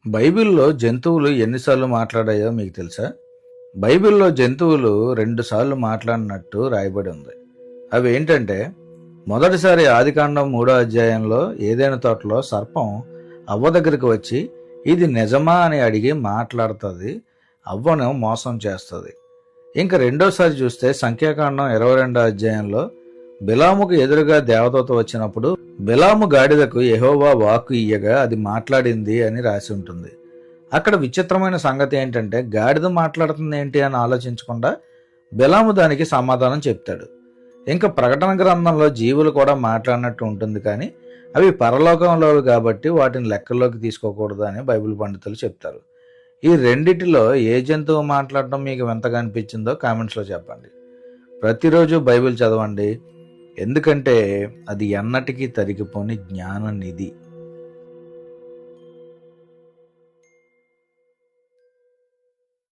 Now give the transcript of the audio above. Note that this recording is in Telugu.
బైబిల్‌లో జంతువులు ఎన్నిసార్లు మాట్లాడాయో మీకు తెలుసా? బైబిల్‌లో జంతువులు 2 సార్లు మాట్లాడినట్టు రాయబడి ఉంది. అవేంటంటే, మొదటిసారి ఆదికాండం 3వ అధ్యాయంలో ఏదెను తోటలో సర్పం అవ్వ దగ్గరికి వచ్చి, ఇది నిజమా అని అడిగి మాట్లాడుతది. అవ్వను మోసం చేస్తది. ఇంక రెండోసారి చూస్తే సంఖ్యాకాండం 22వ అధ్యాయంలో బిలాముకు ఎదురుగా దేవదూత వచ్చినప్పుడు బిలాము గాడిదకు యెహోవా వాక్కు ఇయ్యగా అది మాట్లాడింది అని రాసి ఉంటుంది. అక్కడ విచిత్రమైన సంగతి ఏంటంటే, గాడిద మాట్లాడుతుంది ఏంటి అని ఆలోచించకుండా బిలాము దానికి సమాధానం చెప్తాడు. ఇంకా ప్రకటన గ్రంథంలో జీవులు కూడా మాట్లాడినట్టు ఉంటుంది, కానీ అవి పరలోకంలోవి కాబట్టి వాటిని లెక్కల్లోకి తీసుకోకూడదు అని బైబిల్ పండితులు చెప్తారు. ఈ రెండిటిలో ఏ జంతువు మాట్లాడటం మీకు వింతగా అనిపించిందో కామెంట్స్లో చెప్పండి. ప్రతిరోజు బైబిల్ చదవండి, ఎందుకంటే అది ఎన్నటికీ తరిగిపోని జ్ఞాన నిధి.